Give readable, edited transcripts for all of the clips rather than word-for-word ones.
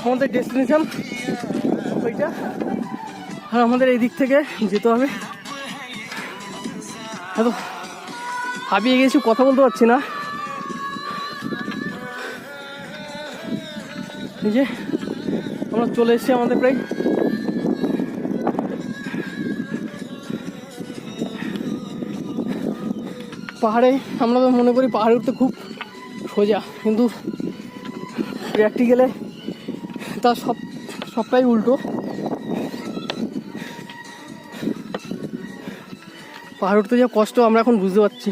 আমাদের ডেস্টিনেশন ওইটা, আর আমাদের এই দিক থেকে যেতে হবে। এত হাবিয়ে গেছি, কথা বলতে পারছি না। এই যে আমরা চলে এসেছি আমাদের প্রায় পাহাড়ে। আমরা তো মনে করি পাহাড়ে উঠতে খুব সোজা, কিন্তু প্র্যাকটিক্যালে তা সবটাই উল্টো। পাহাড় উঠতে যা কষ্ট আমরা এখন বুঝতে পারছি,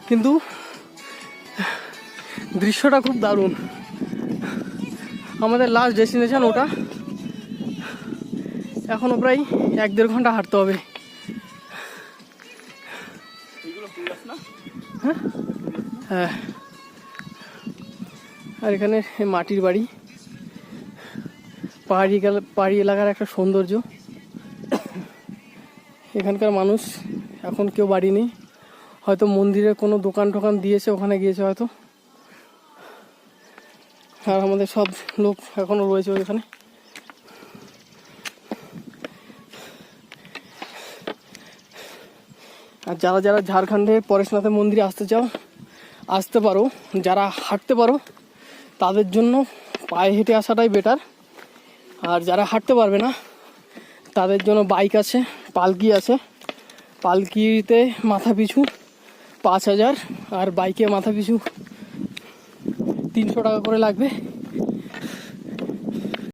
কিন্তু দৃশ্যটা খুব দারুণ। আমাদের লাস্ট ডেস্টিনেশন ওটা, এখনও প্রায় 1-1.5 ঘন্টা হাঁটতে হবে। হ্যাঁ, আর এখানে মাটির বাড়ি, পাহাড়ি এলাকার একটা সৌন্দর্য। এখানকার মানুষ এখন কেউ বাড়ি নেই, হয়তো মন্দিরে কোনো দোকান টোকান দিয়েছে, ওখানে গিয়েছে হয়তো। আর আমাদের সব লোক এখনও রয়েছে ওইখানে। আর যারা যারা ঝাড়খণ্ডে পরেশনাথের মন্দিরে আসতে চাও আসতে পারো। যারা হাঁটতে পারো তাদের জন্য পায়ে হেঁটে আসাটাই বেটার। আর যারা হাঁটতে পারবে না তাদের জন্য বাইক আছে, পালকি আছে। পালকিতে মাথা পিছু 5,000, আর বাইকে মাথা পিছু 300 টাকা করে লাগবে।